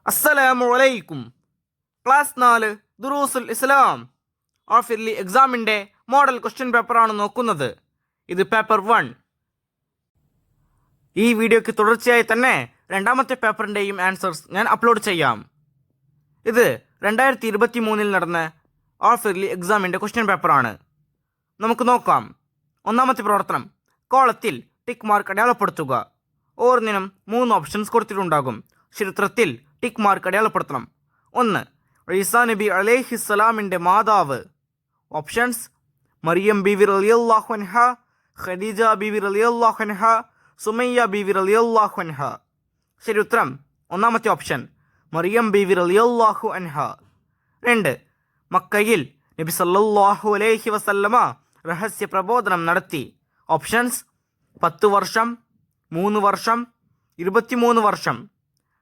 അസ്സലാമു അലൈക്കും. ക്ലാസ് 4 ദുറൂസുൽ ഇസ്ലാം ഓഫിർലി എക്സാമിൻ്റെ മോഡൽ ക്വസ്റ്റ്യൻ പേപ്പറാണ് നോക്കുന്നത്. ഇത് പേപ്പർ 1. ഈ വീഡിയോയ്ക്ക് തുടർച്ചയായി തന്നെ രണ്ടാമത്തെ പേപ്പറിൻ്റെയും ആൻസേഴ്സ് ഞാൻ അപ്ലോഡ് ചെയ്യാം. ഇത് 2023 നടന്ന ഓഫിർലി എക്സാമിൻ്റെ ക്വസ്റ്റ്യൻ പേപ്പറാണ്. നമുക്ക് നോക്കാം. ഒന്നാമത്തെ പ്രവർത്തനം, കോളത്തിൽ ടിക്ക് മാർക്ക് അടയാളപ്പെടുത്തുക. ഓരോന്നിനും 3 ഓപ്ഷൻസ് കൊടുത്തിട്ടുണ്ടാകും. ചരിത്രത്തിൽ ടിക്ക് മാർക്ക് അടയാളപ്പെടുത്തണം. 1. ഈസാ നബി അലൈഹിസ്സലാമിൻ്റെ മാതാവ്. ഓപ്ഷൻസ്: മറിയം ബീവി റളിയല്ലാഹു അൻഹ, ഖദീജ ബീവി റളിയല്ലാഹു അൻഹ, സുമയ്യ ബീവി റളിയല്ലാഹു അൻഹ. ചരിത്രം ഒന്നാമത്തെ ഓപ്ഷൻ മറിയം ബീവി റളിയല്ലാഹു അൻഹ. 2. മക്കയിൽ നബി സല്ലല്ലാഹു അലൈഹി വസല്ലമ രഹസ്യ പ്രബോധനം നടത്തി. ഓപ്ഷൻസ്: 10 വർഷം, 3 വർഷം, 23 വർഷം.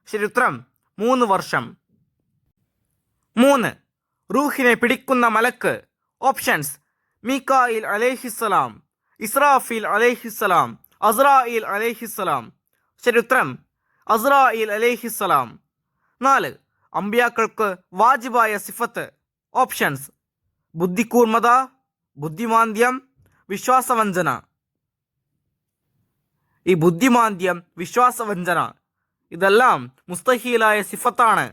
ചരിത്രം 3 വർഷം. 3. റൂഹിനെ പിടിക്കുന്ന മലക്ക്. ഓപ്ഷൻസ്: മീകായിൽ അലൈഹിസ്സലാം, ഇസ്രാഫീൽ അലൈഹിസ്സലാം, അസ്രായിൽ അലൈഹിസ്സലാം. ചരിത്രം അസ്രായിൽ അലൈഹിസ്സലാം. 4. അമ്പിയാക്കൾക്ക് വാജിബായ സിഫത്ത്. ഓപ്ഷൻസ്: ബുദ്ധികൂർമ്മത, ബുദ്ധിമാന്ദ്യം, വിശ്വാസവഞ്ചന. ഈ ബുദ്ധിമാന്ദ്യം, വിശ്വാസവഞ്ചന ഇതെല്ലാം മുസ്തഹീലായ സിഫത്താണ്.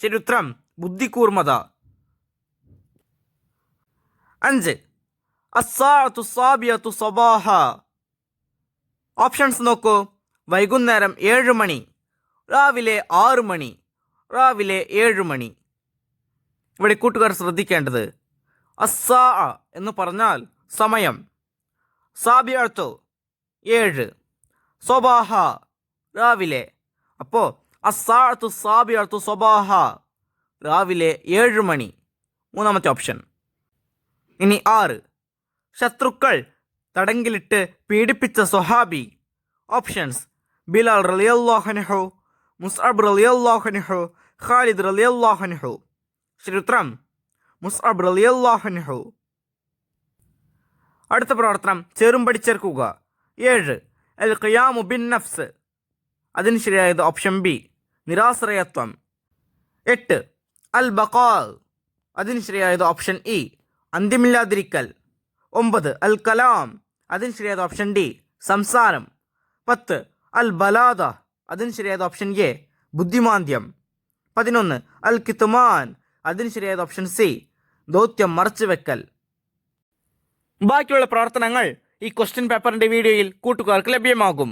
ചരിത്രം ബുദ്ധികൂർമ്മത. 5. അസ്സാഅത്തു സാബിയത്തു സബാഹ. ഓപ്ഷൻസ് നോക്കൂ. വൈകുന്നേരം 7 മണി, രാവിലെ 6 മണി, രാവിലെ 7 മണി. ഇവിടെ കൂട്ടുകാർ ശ്രദ്ധിക്കേണ്ടത്, അസ്സാ എന്ന് പറഞ്ഞാൽ സമയം, സാബിയത്തു 7, സബാഹ രാവിലെ. അപ്പോൾ അസ്സാഅത്തു സാബിയത്തു സബാഹ രാവിലെ 7 മണി, മൂന്നാമത്തെ ഓപ്ഷൻ. ഇനി 6. ശത്രുക്കൾ തടങ്കിലിട്ട് പീഡിപ്പിച്ച സ്വഹാബി. ഓപ്ഷൻസ്: ബിലാൽ റളിയല്ലാഹു അൻഹു, മുസ്അബ് റളിയല്ലാഹു അൻഹു, ഖാലിദ് റളിയല്ലാഹു അൻഹു. ചരിത്രം മുസ്അബ് റളിയല്ലാഹു അൻഹു. അടുത്ത പ്രവർത്തനം, ചേരുംപടി ചേർക്കുക. 7. അൽ ഖിയാമു ബിൻ നഫ്സ്. അതിന് ശരിയായത് ഓപ്ഷൻ ബി, നിരാശ്രയത്വം. 8. അൽ ബഖാ. അതിന് ശരിയായത് ഓപ്ഷൻ ഇ, അന്ത്യമില്ലാതിരിക്കൽ. 9. അൽ കലാം. അതിന് ശരിയായത് ഓപ്ഷൻ ഡി, സംസാരം. 10. അൽ ബലാദ. അതിന് ശരിയായത് ഓപ്ഷൻ എ, ബുദ്ധിമാന്ദ്യം. 11. അൽ കിത്മാൻ. അതിന് ശരിയായത് ഓപ്ഷൻ സി, ദൗത്യം മറച്ചുവെക്കൽ. ബാക്കിയുള്ള പ്രവർത്തനങ്ങൾ ഈ ക്വസ്റ്റ്യൻ പേപ്പറിൻ്റെ വീഡിയോയിൽ കൂട്ടുകാർക്ക് ലഭ്യമാകും.